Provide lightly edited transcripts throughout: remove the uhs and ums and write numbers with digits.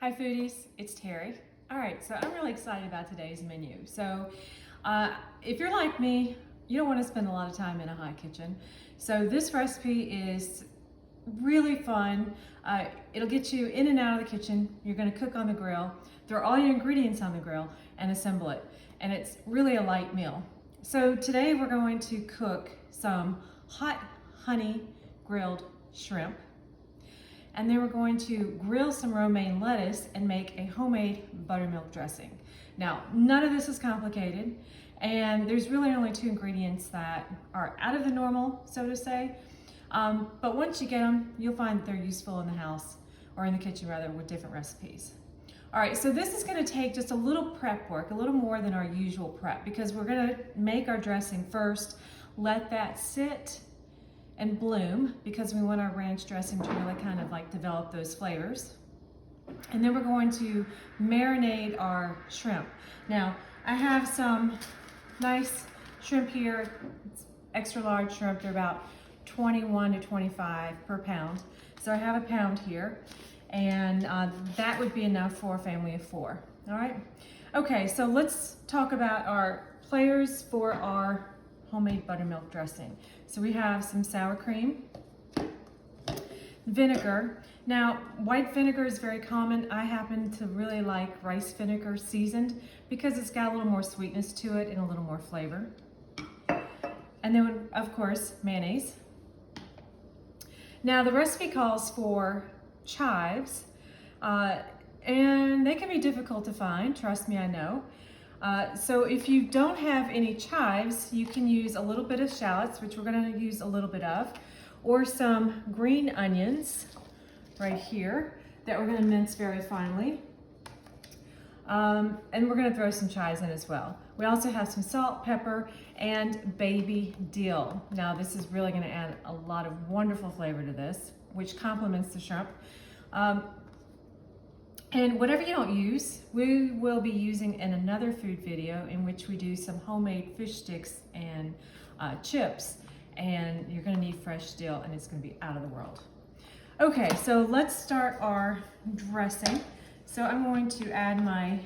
Hi foodies, it's Terry. All right, so I'm really excited about today's menu. So if you're like me, you don't want to spend a lot of time in a hot kitchen. So this recipe is really fun. It'll get you in and out of the kitchen. You're gonna cook on the grill, throw all your ingredients on the grill and assemble it. And it's really a light meal. So today we're going to cook some hot honey grilled shrimp. And then we're going to grill some romaine lettuce and make a homemade buttermilk dressing. Now, none of this is complicated, and there's really only two ingredients that are out of the normal, so to say. But once you get them, you'll find that they're useful in the house, or in the kitchen rather, with different recipes. All right, so this is gonna take just a little prep work, a little more than our usual prep, because we're gonna make our dressing first, let that sit and bloom, because we want our ranch dressing to really kind of like develop those flavors. And then we're going to marinate our shrimp. Now, I have some nice shrimp here. It's extra large shrimp. They're about 21 to 25 per pound. So I have a pound here, and that would be enough for a family of 4. All right. Okay, so let's talk about our players for our homemade buttermilk dressing. So we have some sour cream, vinegar. Now, white vinegar is very common. I happen to really like rice vinegar seasoned because it's got a little more sweetness to it and a little more flavor. And then, of course, mayonnaise. Now, the recipe calls for chives, and they can be difficult to find, trust me, I know. So if you don't have any chives, you can use a little bit of shallots, which we're going to use a little bit of, or some green onions right here that we're going to mince very finely. And we're going to throw some chives in as well. We also have some salt, pepper, and baby dill. Now this is really going to add a lot of wonderful flavor to this, which complements the shrimp. And whatever you don't use, we will be using in another food video in which we do some homemade fish sticks and chips. And you're gonna need fresh dill, and it's gonna be out of the world. Okay, so let's start our dressing. So I'm going to add my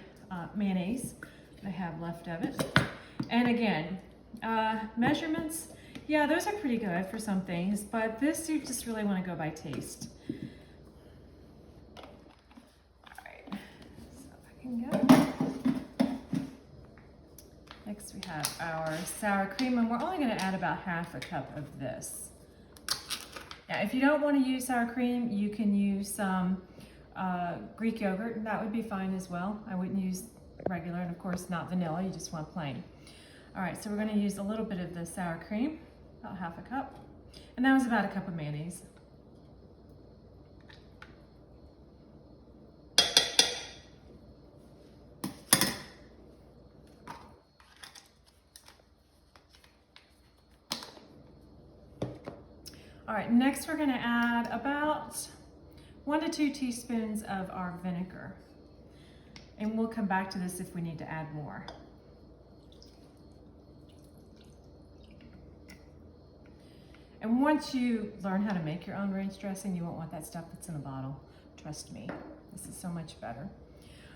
mayonnaise that I have left of it. And again, measurements, yeah, those are pretty good for some things, but this you just really wanna go by taste. Next we have our sour cream, and we're only going to add about half a cup of this. Now if you don't want to use sour cream, you can use some Greek yogurt, and that would be fine as well. I wouldn't use regular, and of course not vanilla, you just want plain. Alright, so we're going to use a little bit of the sour cream, about half a cup, and that was about a cup of mayonnaise. All right, next we're gonna add about 1 to 2 teaspoons of our vinegar. And we'll come back to this if we need to add more. And once you learn how to make your own ranch dressing, you won't want that stuff that's in a bottle. Trust me, this is so much better.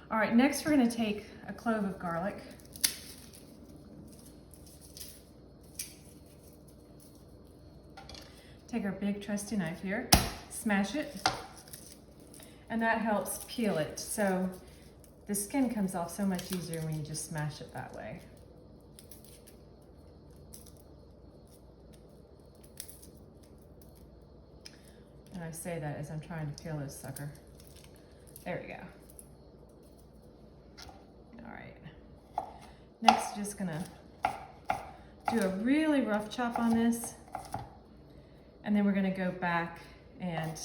All right, next we're gonna take a clove of garlic. Take our big trusty knife here, smash it, and that helps peel it. So the skin comes off so much easier when you just smash it that way. And I say that as I'm trying to peel this sucker. There we go. All right. Next, just gonna do a really rough chop on this. And then we're going to go back and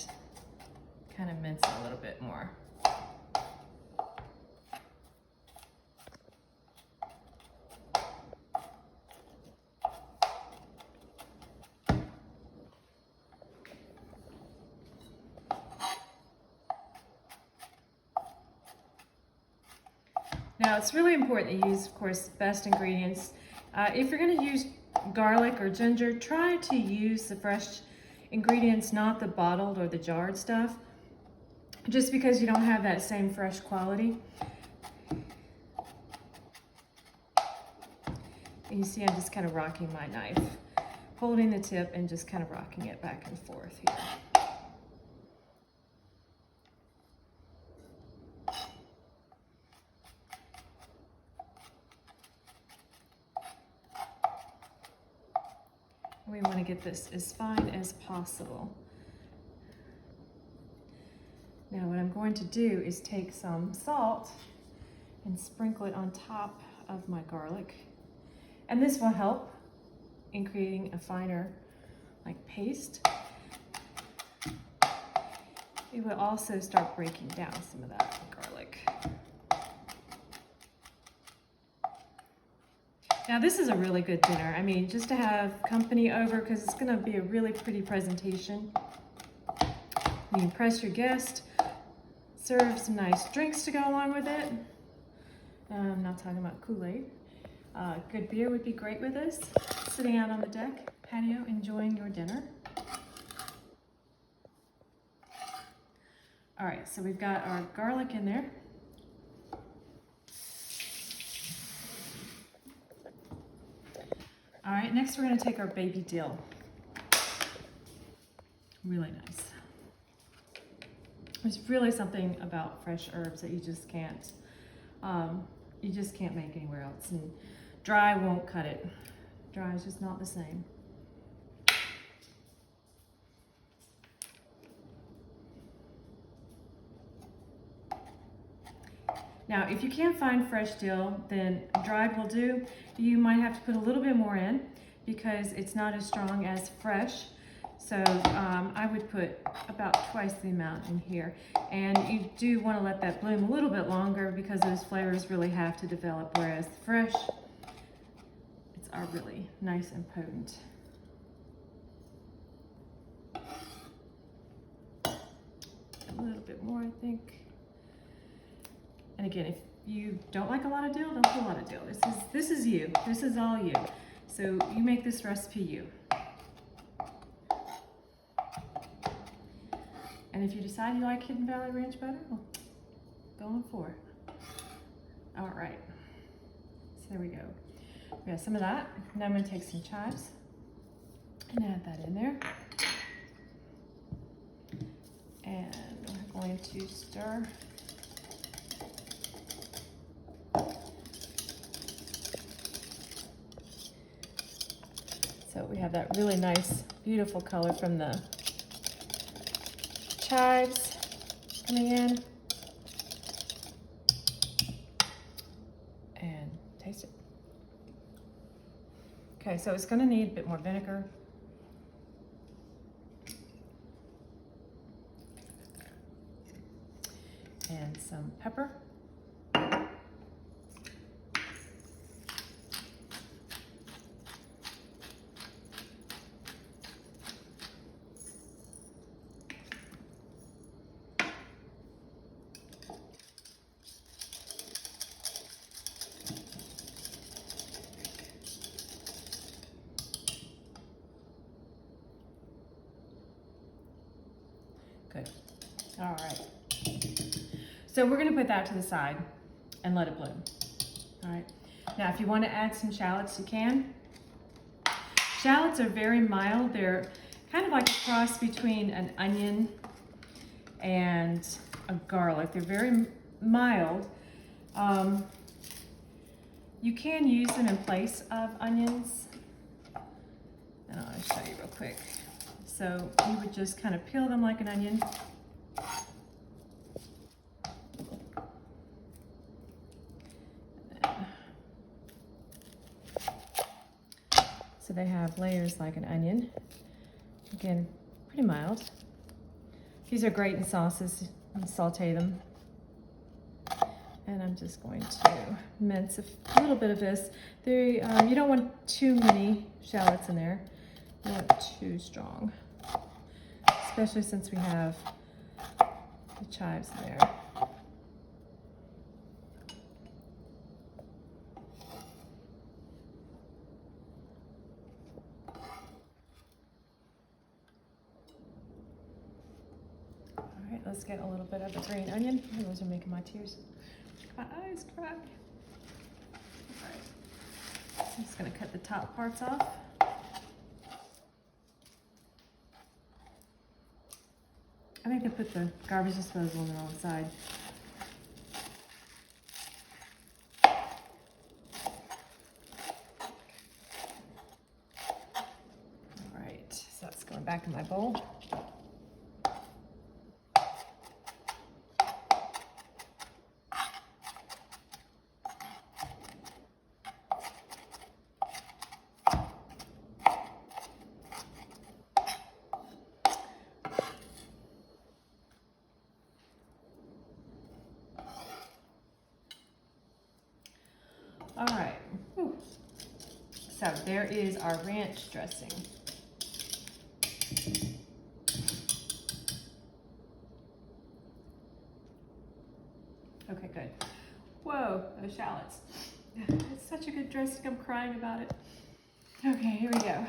kind of mince it a little bit more. Now it's really important to use, of course, best ingredients. If you're going to use garlic or ginger, try to use the fresh ingredients, not the bottled or the jarred stuff. just because you don't have that same fresh quality. And you see I'm just kind of rocking my knife, holding the tip and just kind of rocking it back and forth here. We want to get this as fine as possible. Now what I'm going to do is take some salt and sprinkle it on top of my garlic. And this will help in creating a finer like paste. It will also start breaking down some of that garlic. Now this is a really good dinner. I mean, just to have company over, because it's gonna be a really pretty presentation. You can impress your guest, serve some nice drinks to go along with it. I'm not talking about Kool-Aid. Good beer would be great with this. Sitting out on the deck, patio, enjoying your dinner. All right, so we've got our garlic in there. All right, next we're gonna take our baby dill. Really nice. There's really something about fresh herbs that you just can't make anywhere else. And dry won't cut it. Dry is just not the same. Now, if you can't find fresh dill, then dried will do. You might have to put a little bit more in because it's not as strong as fresh. So I would put about twice the amount in here. And you do want to let that bloom a little bit longer because those flavors really have to develop, whereas fresh, it's really nice and potent. A little bit more, I think. And again, if you don't like a lot of dill, don't put a lot of dill. This is you. This is all you. So you make this recipe you. And if you decide you like Hidden Valley Ranch better, well, go on for it. All right. So there we go. We got some of that. Now I'm going to take some chives and add that in there. And we're going to stir. So we have that really nice, beautiful color from the chives coming in. And taste it. Okay, so it's gonna need a bit more vinegar. And some pepper. Good. All right. So we're gonna put that to the side and let it bloom. All right. Now, if you want to add some shallots, you can. Shallots are very mild. They're kind of like a cross between an onion and a garlic. They're very mild. You can use them in place of onions. And I'll show you real quick. So you would just kind of peel them like an onion. So they have layers like an onion. Again, pretty mild. These are great in sauces. You saute them. And I'm just going to mince a little bit of this. You don't want too many shallots in there. You don't want too strong. Especially since we have the chives in there. All right, let's get a little bit of a green onion. Oh, those are making my tears, my eyes cry. All right, I'm just gonna cut the top parts off. I think I put the garbage disposal on the wrong side. All right, so that's going back in my bowl. All right, whew. So there is our ranch dressing. Okay, good. Whoa, those shallots. It's such a good dressing, I'm crying about it. Okay, here we go.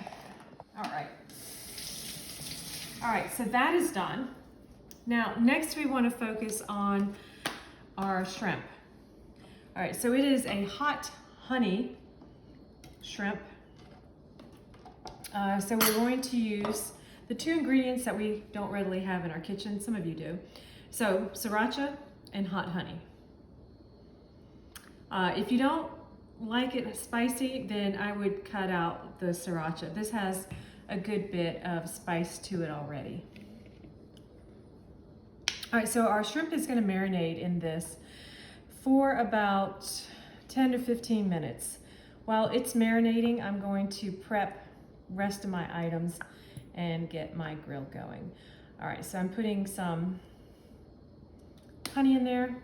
All right. All right, so that is done. Now, next we want to focus on our shrimp. All right, so it is a hot honey shrimp. So we're going to use the two ingredients that we don't readily have in our kitchen. Some of you do. So sriracha and hot honey. If you don't like it spicy, then I would cut out the sriracha. This has a good bit of spice to it already. All right, so our shrimp is going to marinate in this for about 10 to 15 minutes. While it's marinating, I'm going to prep the rest of my items and get my grill going. All right, so I'm putting some honey in there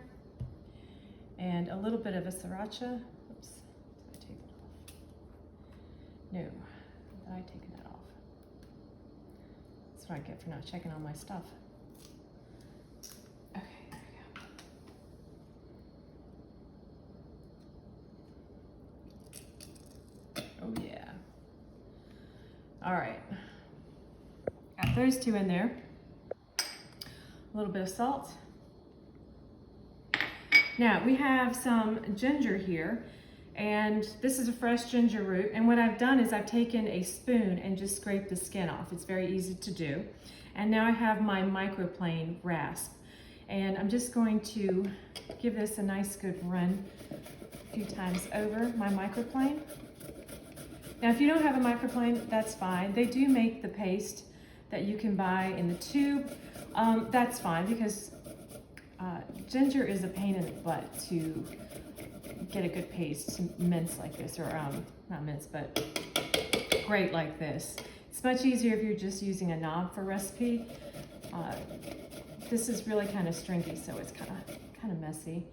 and a little bit of a sriracha. Oops, did I take it off? No, did I take that off? That's what I get for not checking on my stuff. Okay, there we go. Oh yeah. All right. Got those two in there. A little bit of salt. Now we have some ginger here, and this is a fresh ginger root. And what I've done is I've taken a spoon and just scraped the skin off. It's very easy to do. And now I have my microplane rasp. And I'm just going to give this a nice good run a few times over my microplane. Now, if you don't have a microplane, that's fine. They do make the paste that you can buy in the tube. That's fine because ginger is a pain in the butt to get a good paste to mince like this, or not mince, but grate like this. It's much easier if you're just using a knob for recipe. This is really kind of stringy, so it's kind of messy.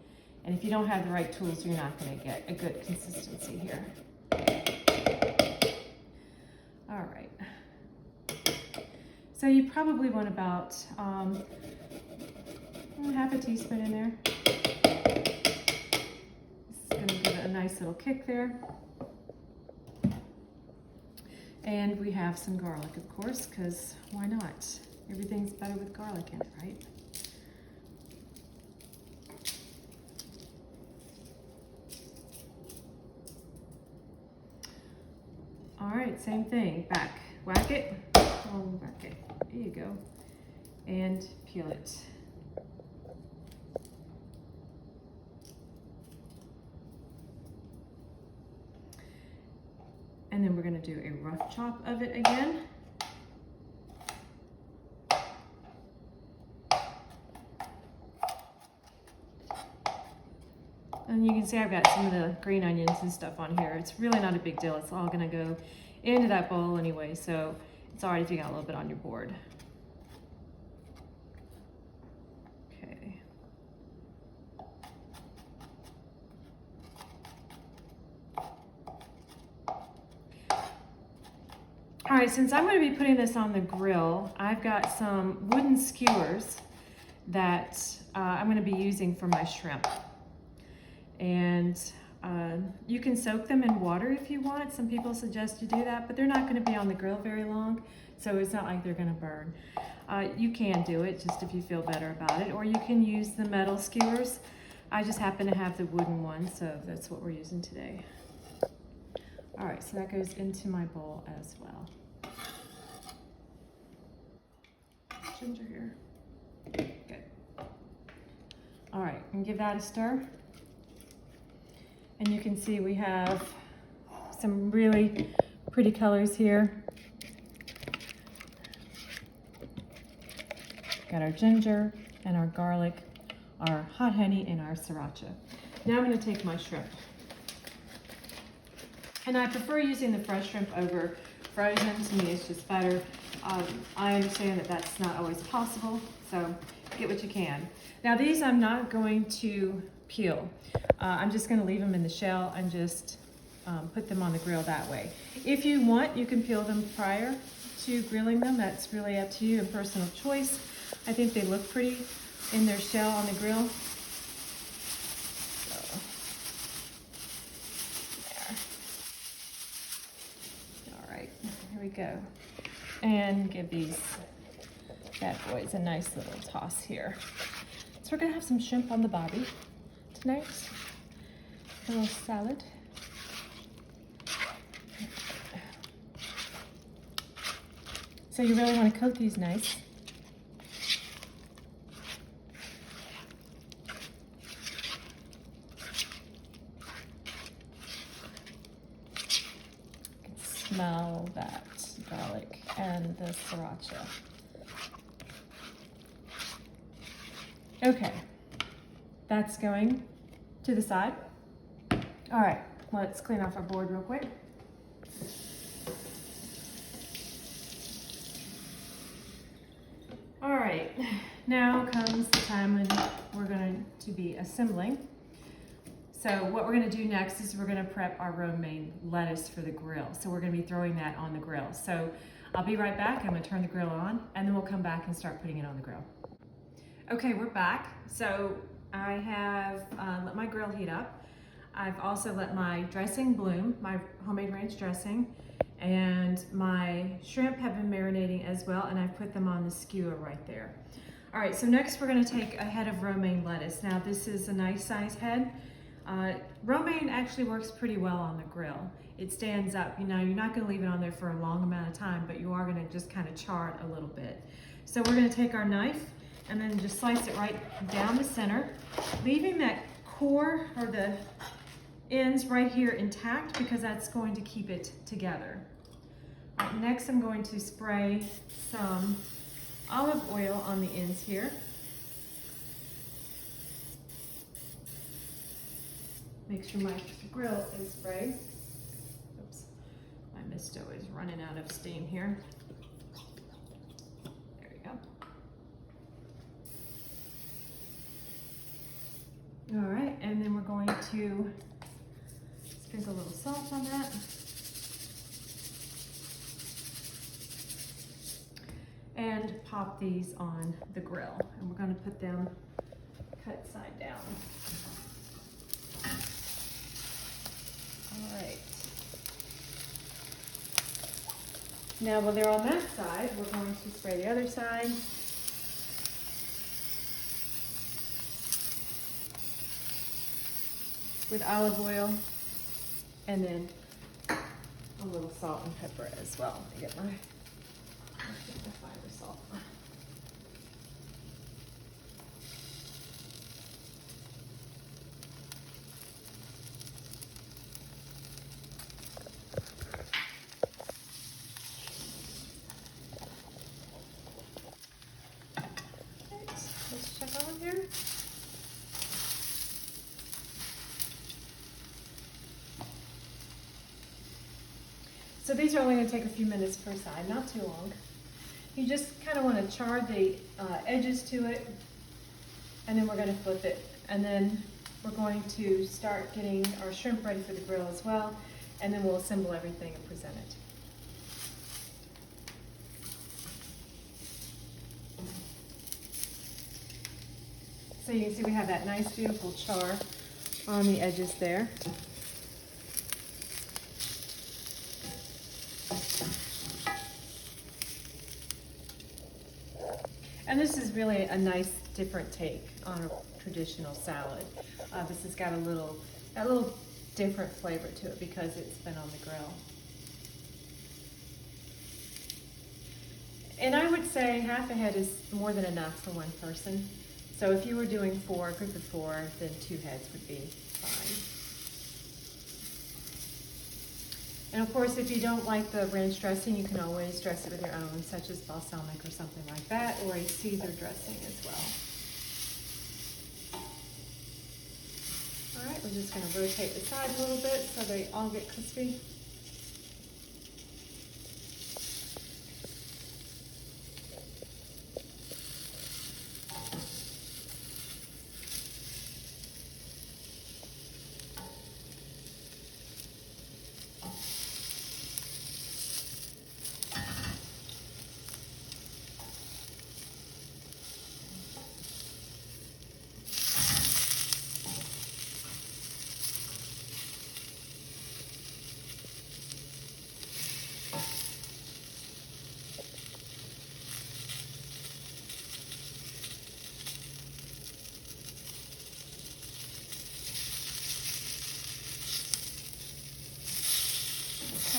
And if you don't have the right tools, you're not going to get a good consistency here. All right. So you probably want about half a teaspoon in there. It's going to give it a nice little kick there. And we have some garlic, of course, because why not? Everything's better with garlic in it, right? All right, same thing. Back, whack it, whack it. There you go. And peel it. And then we're going to do a rough chop of it again. And you can see I've got some of the green onions and stuff on here. It's really not a big deal. It's all going to go into that bowl anyway, so it's all right if you got a little bit on your board. Okay. All right, since I'm going to be putting this on the grill, I've got some wooden skewers that I'm going to be using for my shrimp. And You can soak them in water if you want. Some people suggest you do that, but they're not going to be on the grill very long, so it's not like they're going to burn. You can do it just if you feel better about it, or you can use the metal skewers. I just happen to have the wooden one, so that's what we're using today. All right, so that goes into my bowl as well. Ginger here. Good. All right, and give that a stir. And you can see we have some really pretty colors here. Got our ginger and our garlic, our hot honey, and our sriracha. Now I'm going to take my shrimp. And I prefer using the fresh shrimp over frozen. To me, it's just better. I understand that that's not always possible, so get what you can. Now these I'm not going to peel. I'm just going to leave them in the shell and just put them on the grill that way. If you want, you can peel them prior to grilling them. That's really up to you and personal choice. I think they look pretty in their shell on the grill. So, there. All right, here we go. And give these bad boys a nice little toss here. So we're gonna have some shrimp on the barbie tonight. A little salad. So you really want to coat these nice. You can smell that garlic and the sriracha. Okay, that's going to the side. All right, let's clean off our board real quick. All right, now comes the time when we're going to be assembling. So what we're going to do next is we're going to prep our romaine lettuce for the grill. So we're going to be throwing that on the grill. So I'll be right back. I'm going to turn the grill on, and then we'll come back and start putting it on the grill. Okay, we're back. So I have let my grill heat up. I've also let my dressing bloom, my homemade ranch dressing, and my shrimp have been marinating as well, and I've put them on the skewer right there. All right, so next we're gonna take a head of romaine lettuce. Now this is a nice size head. Romaine actually works pretty well on the grill. It stands up. You know, you're not gonna leave it on there for a long amount of time, but you are gonna just kind of char it a little bit. So we're gonna take our knife and then just slice it right down the center, leaving that core or the ends right here intact because that's going to keep it together. All right, next I'm going to spray some olive oil on the ends here. Make sure my grill is sprayed. Oops, my misto is running out of steam here. There we go. All right, and then we're going to sprinkle a little salt on that. And pop these on the grill. And we're going to put them cut side down. All right. Now while they're on that side, we're going to spray the other side. With olive oil, and then a little salt and pepper as well. Let me get my fiber salt. Right, let's check on here. So these are only going to take a few minutes per side, not too long. You just kind of want to char the edges to it, and then we're going to flip it. And then we're going to start getting our shrimp ready for the grill as well, and then we'll assemble everything and present it. So you can see we have that nice beautiful char on the edges there. And this is really a nice different take on a traditional salad. This has got a little different flavor to it because it's been on the grill. And I would say half a head is more than enough for one person. So if you were doing a group of 4, then 2 heads would be fine. And of course, if you don't like the ranch dressing, you can always dress it with your own, such as balsamic or something like that, or a Caesar dressing as well. All right, we're just gonna rotate the sides a little bit so they all get crispy.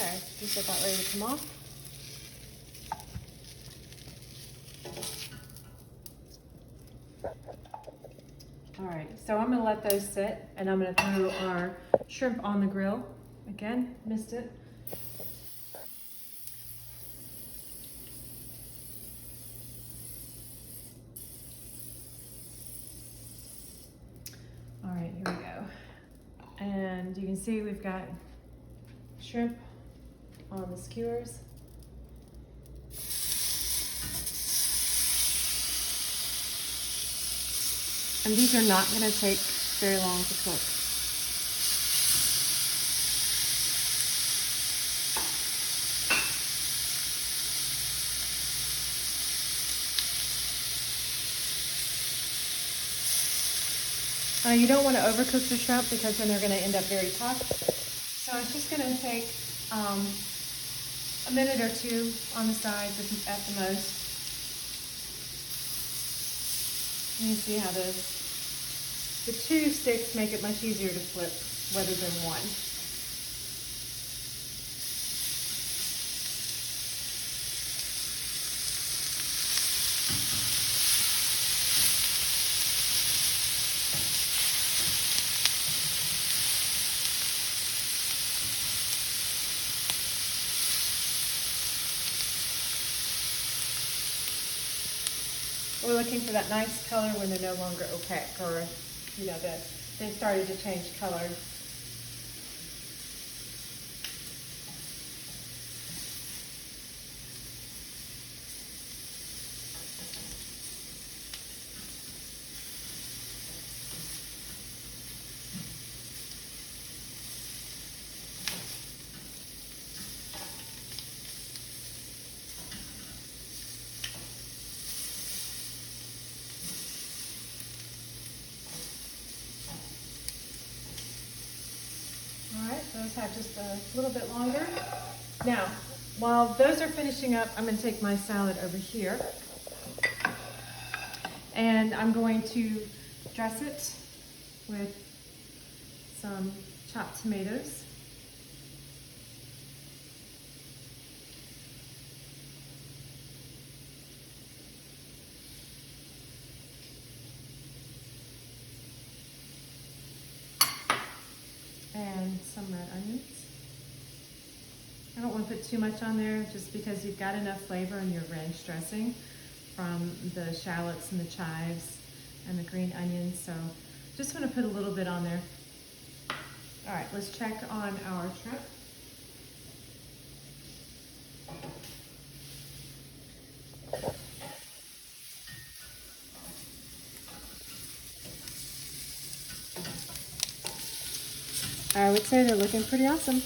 Okay, just get that ready to come off. All right, so I'm gonna let those sit and I'm gonna throw our shrimp on the grill. Again, missed it. All right, here we go. And you can see we've got shrimp on the skewers. And these are not going to take very long to cook. You don't want to overcook the shrimp because then they're going to end up very tough. So it's just going to take a minute or 2 on the sides at the most. And you see how the 2 sticks make it much easier to flip rather than 1. We're looking for that nice color when they're no longer opaque, or you know, they've started to change color. Those have just a little bit longer. Now, while those are finishing up, I'm going to take my salad over here. And I'm going to dress it with some chopped tomatoes. And some red onions. I don't want to put too much on there just because you've got enough flavor in your ranch dressing from the shallots and the chives and the green onions, so just want to put a little bit on there. All right, let's check on our shrimp. I would say they're looking pretty awesome.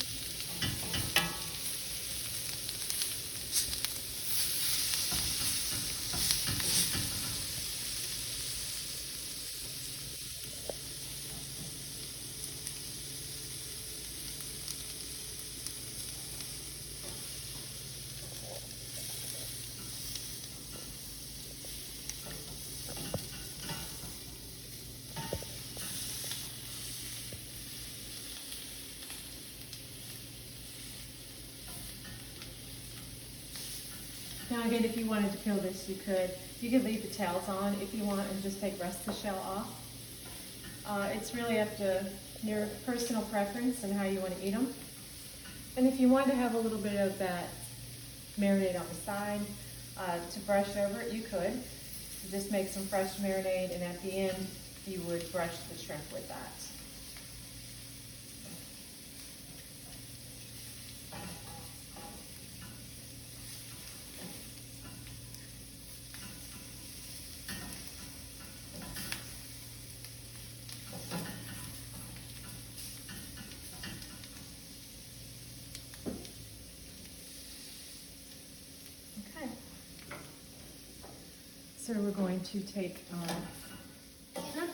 Now again, if you wanted to peel this, you could. You could leave the tails on if you want and just take the rest of the shell off. It's really up to your personal preference and how you want to eat them. And if you want to have a little bit of that marinade on the side to brush over it, you could. Just make some fresh marinade, and at the end, you would brush the shrimp with that. So we're going to take our shrimp.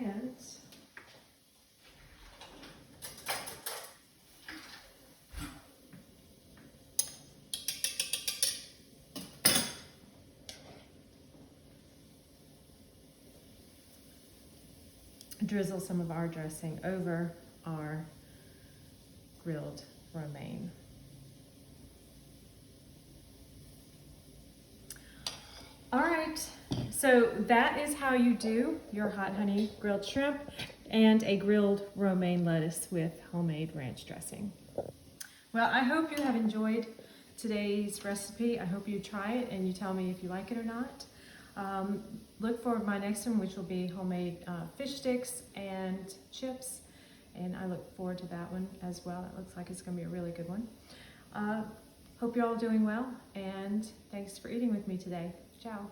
And drizzle some of our dressing over our grilled romaine. All right, so that is how you do your hot honey grilled shrimp and a grilled romaine lettuce with homemade ranch dressing. Well, I hope you have enjoyed today's recipe. I hope you try it and you tell me if you like it or not. Look for my next one, which will be homemade fish sticks and chips. And I look forward to that one as well. It looks like it's going to be a really good one. Hope you're all doing well, and thanks for eating with me today. Ciao.